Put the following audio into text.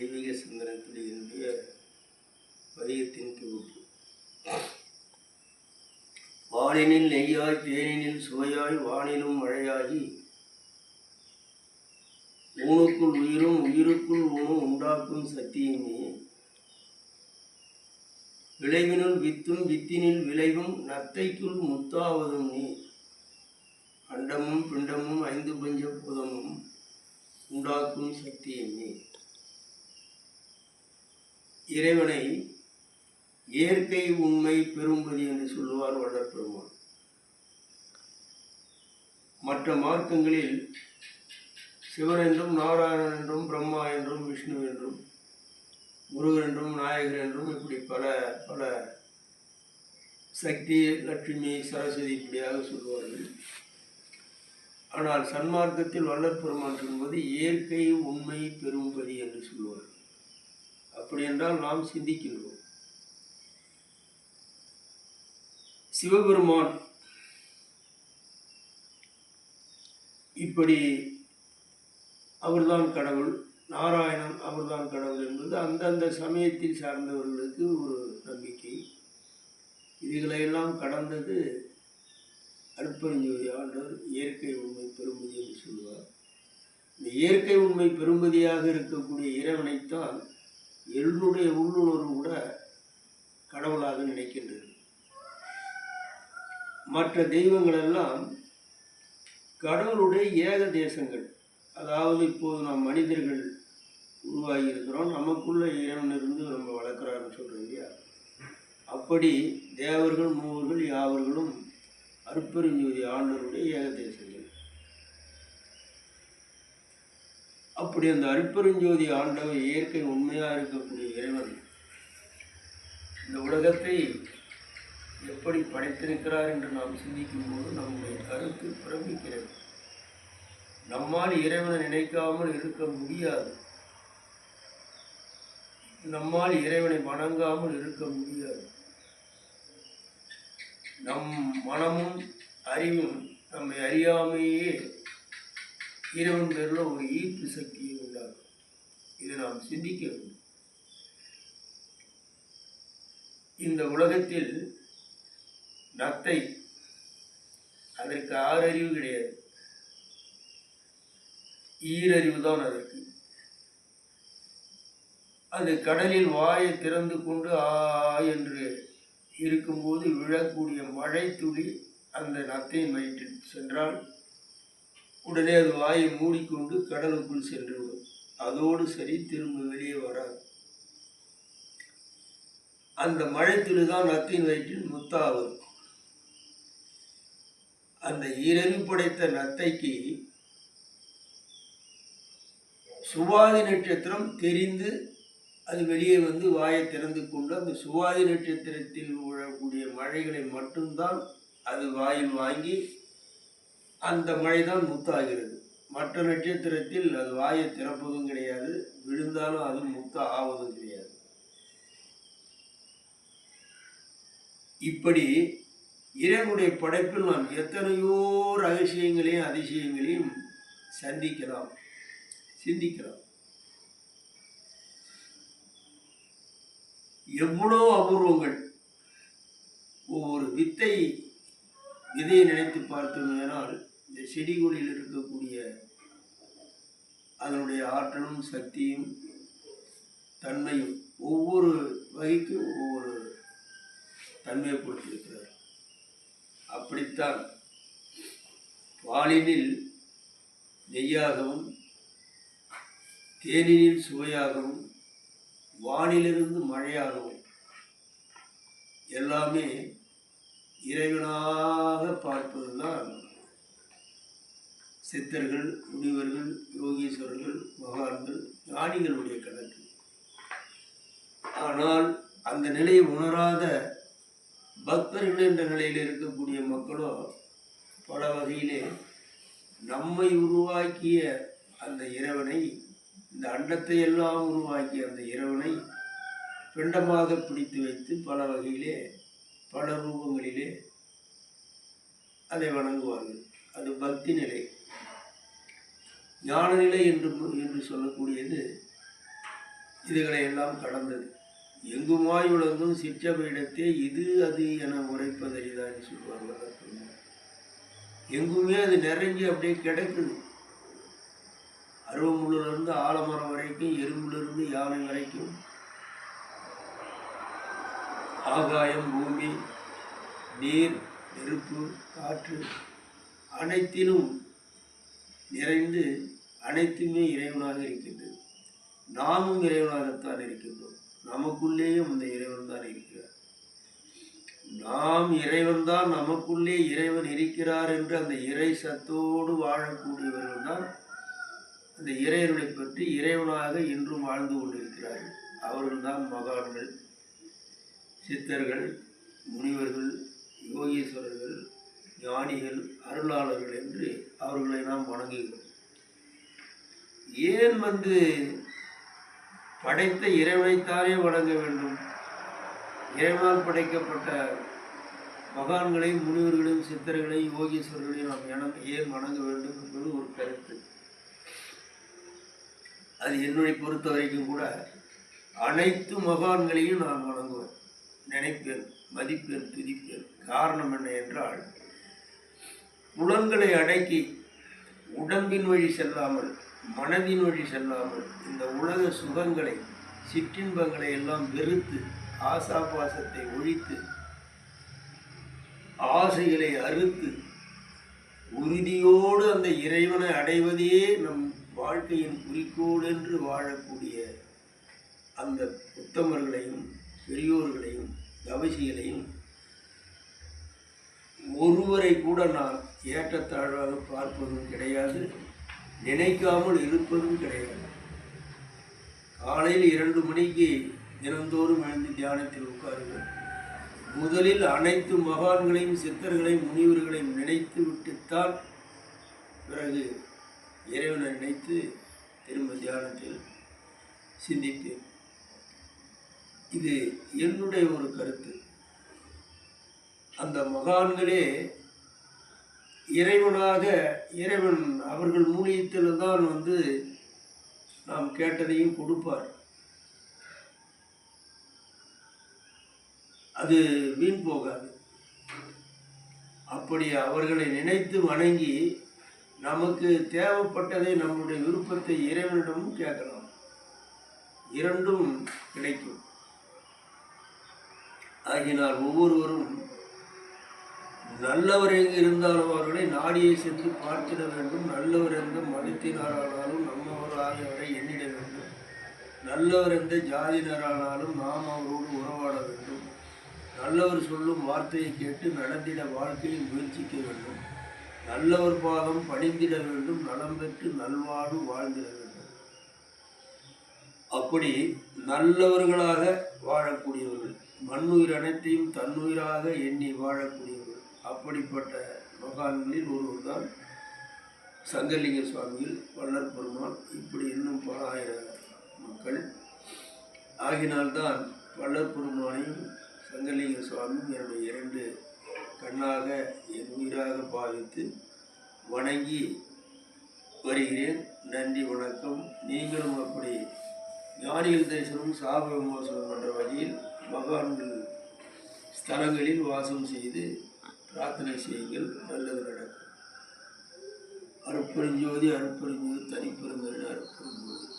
தெய்வீக சிந்தனத்துடைய பதியத்தின் தொகுப்பு. வானினில் நெய்யாய் தேனினில் சுவையாய் வானிலும் மழையாகி ஊனுக்குள் உயிரும் உயிருக்குள் ஊனும் உண்டாக்கும் சத்தியமே. விளைவினுள் வித்தும் வித்தினில் விளைவும் நத்தைக்குள் முத்தாவதும் நீ. அண்டமும் பிண்டமும் ஐந்து பஞ்ச பூதமும் உண்டாக்கும் சக்தியமே. இறைவனை இயற்கை உண்மை பெரும்பதி என்று சொல்லுவார் வள்ளற்பெருமான். மற்ற மார்க்கங்களில் சிவன் என்றும் நாராயணன் என்றும் பிரம்மா என்றும் விஷ்ணு என்றும் முருகன் என்றும் நாயகர் என்றும் இப்படி பல பல சக்தி, லட்சுமி, சரஸ்வதி இப்படியாக சொல்லுவார்கள். ஆனால் சன்மார்க்கத்தில் வள்ளற்பெருமான் சொல்வது இயற்கை உண்மை பெரும்பதி என்று சொல்லுவார்கள். அப்படி என்றால் நாம் சிந்திக்கின்றோம். சிவபெருமான் இப்படி அவர்தான் கடவுள், நாராயணன் அவர்தான் கடவுள் என்பது அந்தந்த சமயத்தில் சார்ந்தவர்களுக்கு ஒரு நம்பிக்கை. இதுகளையெல்லாம் கடந்தது அருட்பெருஞ்சோதி ஆண்டவர் இயற்கை உண்மை பெரும்பதி என்று சொல்லுவார். இந்த இயற்கை உண்மை பெரும்பதியாக இருக்கக்கூடிய இறைவனைத்தான் என்னுடைய உள்ளுணர்வு கூட கடவுளாக நினைக்கின்றது. மற்ற தெய்வங்கள் எல்லாம் கடவுளுடைய ஏக தேசங்கள். அதாவது இப்போது நாம் மனிதர்கள் உருவாகி இருக்கிறோம், நமக்குள்ள இறைவன் இருந்து நம்ம வளர்க்குறாருன்னு சொல்கிறோம் இல்லையா? அப்படி தேவர்கள் மூவர்கள் யாவர்களும் அருட்பெருஞ்சோதி ஆண்டவருடைய ஏக தேசங்கள். அப்படி அந்த அருட்பெருஞ்சோதி ஆண்டவர் இயற்கை உண்மையாக இருக்கக்கூடிய இறைவன் இந்த உலகத்தை எப்படி படைத்திருக்கிறார் என்று நாம் சிந்திக்கும் போது நம்முடைய கருத்து பிரமிக்கிறது. நம்மால் இறைவனை நினைக்காமல் இருக்க முடியாது. நம்மால் இறைவனை வணங்காமல் இருக்க முடியாது. நம் மனமும் அறிவும் நம்மை அறியாமையே இறைவன் பேரில் ஒரு ஈர்ப்பு சக்தியை உண்டாகும். இதை நாம் சிந்திக்க வேண்டும். இந்த உலகத்தில் நத்தை, அதற்கு 6 அறிவு கிடையாது, ஈரறிவு தான் அதற்கு. அது கடலில் வாயை திறந்து கொண்டு என்று இருக்கும்போது விழக்கூடிய மழை துளி அந்த நத்தையின் வயிற்றில் சென்றால் உடனே அது வாயை மூடிக்கொண்டு கடலுக்குள் சென்றுவிடும். அதோடு சரி, திரும்ப வெளியே வராது. அந்த மழை துளி தான் நத்தையின் வயிற்றில் முத்தாவது. அந்த ஈரறிவு படைத்த நத்தைக்கு சுவாதி நட்சத்திரம் தெரிந்து அது வெளியே வந்து வாயை திறந்து கொண்டு அந்த சுவாதி நட்சத்திரத்தில் விழக்கூடிய மழைகளை மட்டும்தான் அது வாயில் வாங்கி அந்த மழைதான் முத்தாகிறது. மற்ற நட்சத்திரத்தில் அது வாயை திறப்பதும் கிடையாது, விழுந்தாலும் அது முத்த ஆவதும் கிடையாது. இப்படி இறைவனுடைய படைப்பில் நாம் எத்தனையோ ரகசியங்களையும் அதிசயங்களையும் சந்திக்கலாம், சிந்திக்கலாம். எவ்வளோ அபூர்வங்கள். ஒவ்வொரு விதையை நினைத்து பார்த்தோம்னால் இந்த செடிகளில் இருக்கக்கூடிய அதனுடைய ஆற்றலும் சக்தியும் தன்மையும் ஒவ்வொரு வகைக்கும் ஒவ்வொரு தன்மையை கொடுத்திருக்கிறார். அப்படித்தான் வாளினில் நெய்யாகவும் தேனினில் சுவையாகவும் வானிலிருந்து மழையாகவும் எல்லாமே இறைவனாக பார்ப்பதுதான் சித்தர்கள், முனிவர்கள், யோகீஸ்வரர்கள், மகான்கள், ஞானிகளுடைய கணக்கு. ஆனால் அந்த நிலையை உணராத பக்தர்கள் என்ற நிலையில் இருக்கக்கூடிய மக்களோ பல வகையிலே நம்மை உருவாக்கிய அந்த இறைவனை, இந்த அண்டத்தை எல்லாம் உருவாக்கிய அந்த இறைவனை பிண்டமாக பிடித்து வைத்து பல வகையிலே பல ரூபங்களிலே அதை வணங்குவார்கள். அது பக்தி நிலை. ஞான நிலை என்று சொல்லக்கூடியது இதுகளை எல்லாம் கடந்தது. எங்குமாய் விளங்கும் சிற்றபையிடத்தே இது அது என உரைப்பதறிதான்னு சொல்லுவாங்க. எங்குமே அது நிறைஞ்சி அப்படியே கிடக்குது. அருவமுள்ளிலிருந்து ஆலமரம் வரைக்கும், எறும்பிலிருந்து யானை வரைக்கும், ஆகாயம், பூமி, நீர், நெருப்பு, காற்று அனைத்திலும் நிறைந்து அனைத்துமே இறைவனாக இருக்கின்றது. நாமும் இறைவனாகத்தான் இருக்கின்றோம். நமக்குள்ளேயும் அந்த இறைவன் தான் இருக்கிறார். நாம் இறைவன் தான், நமக்குள்ளே இறைவன் இருக்கிறார் என்று அந்த இறை சத்தோடு வாழக்கூடியவர்கள் தான் அந்த இறைவனை பற்றி இறைவனாக இன்றும் வாழ்ந்து கொண்டிருக்கிறார்கள். அவர்கள் தான் மகான்கள், சித்தர்கள், முனிவர்கள், யோகீஸ்வரர்கள், ஞானிகள், அருளாளர்கள் என்று அவர்களை நாம் வணங்குகிறோம். ஏன் படைத்த இறைவனைத்தானே வணங்க வேண்டும்? இறைவனால் படைக்கப்பட்ட மகான்களையும், முனிவர்களையும், சித்தர்களையும், யோகீஸ்வரர்களையும் நாம் ஏன் வணங்க வேண்டும் என்பது ஒரு கருத்து. அது என்னை பொறுத்த வரைக்கும் கூட அனைத்து மகான்களையும் நான் வணங்குவேன், நினைப்பேன், மதிப்பேன், துதிப்பேன். காரணம் என்ன என்றால், புலன்களை அடக்கி உடம்பின் வழி செல்லாமல், மனதின் வழி செல்லாமல், இந்த உலக சுகங்களை, சிற்றின்பங்களை எல்லாம் வெறுத்து, ஆசாபாசத்தை ஒழித்து, ஆசைகளை அறுத்து, உறுதியோடு அந்த இறைவனை அடைவதே நம் வாழ்க்கையின் குறிக்கோள் என்று வாழக்கூடிய அந்த உத்தமர்களையும், பெரியோர்களையும், தவசிகளையும் ஒருவரை கூட நான் ஏற்றத்தாழ்வாக பார்ப்பதும் கிடையாது, நினைக்காமல் இருப்பதும் கிடையாது. காலையில் 2 மணிக்கு தினந்தோறும் எழுந்து தியானத்தில் உட்காருங்கள். முதலில் அனைத்து மகான்களையும், சித்தர்களையும், முனிவர்களையும் நினைத்து விட்டுத்தான் பிறகு இறைவனை நினைத்து திரும்ப தியானத்தில் சிந்திப்பேன். இது என்னுடைய ஒரு கருத்து. அந்த மகான்களே இறைவனாக, இறைவன் அவர்கள் மூலியத்தில் தான் நாம் கேட்டதையும் கொடுப்பார். அது வீண் போகாது. அப்படி அவர்களை நினைத்து வணங்கி நமக்கு தேவைப்பட்டதை, நம்முடைய விருப்பத்தை இறைவனிடமும் கேட்கலாம். இரண்டும் கிடைக்கும். ஆகினால் ஒவ்வொருவரும் நல்லவர் எங்கு இருந்தாலும் அவர்களை நாடியை சென்று பார்த்திட வேண்டும். நல்லவர் எந்த மதத்தினரானாலும் நம்மவர் ஆகியவரை எண்ணிட வேண்டும். நல்லவர் எந்த ஜாதியினரானாலும் நாம் அவரோடு உறவாட வேண்டும். நல்லவர் சொல்லும் வார்த்தையை கேட்டு நடந்திட வாழ்க்கையில் முயற்சிக்க வேண்டும். நல்லவர் பாதம் பணிந்திட வேண்டும். நலம் பெற்று நல்வாழ்வு வாழ்ந்திட வேண்டும். அப்படி நல்லவர்களாக வாழக்கூடியவர்கள், மண்ணுயிர் அனைத்தையும் தன்னுயிராக எண்ணி வாழக்கூடியவர்கள், அப்படிப்பட்ட மகான்களில் ஒருவர் தான் சங்கலிங்க சுவாமிகள், வள்ளற் பெருமான், இப்படி இன்னும் பல ஆயிரம் மக்கள். ஆகினால்தான் வள்ளற் பெருமானையும் சங்கலிங்க சுவாமியும் என்னுடைய 2 கண்ணாக, என் உயிராக பாவித்து வணங்கி வருகிறேன். நன்றி, வணக்கம். நீங்களும் அப்படி ஞானிகள் தரிசனம், சாப விமோசனம் என்ற வகையில் மகான்கள் ஸ்தலங்களில் வாசம் செய்து பிரார்த்தனை செய்யுங்கள். நல்லது நடக்கும். அருட்பெருஞ்சோதி, அருட்பெருஞ்சோதி, தனிப்பெருங்கருணை, அருட்பெருஞ்சோதி.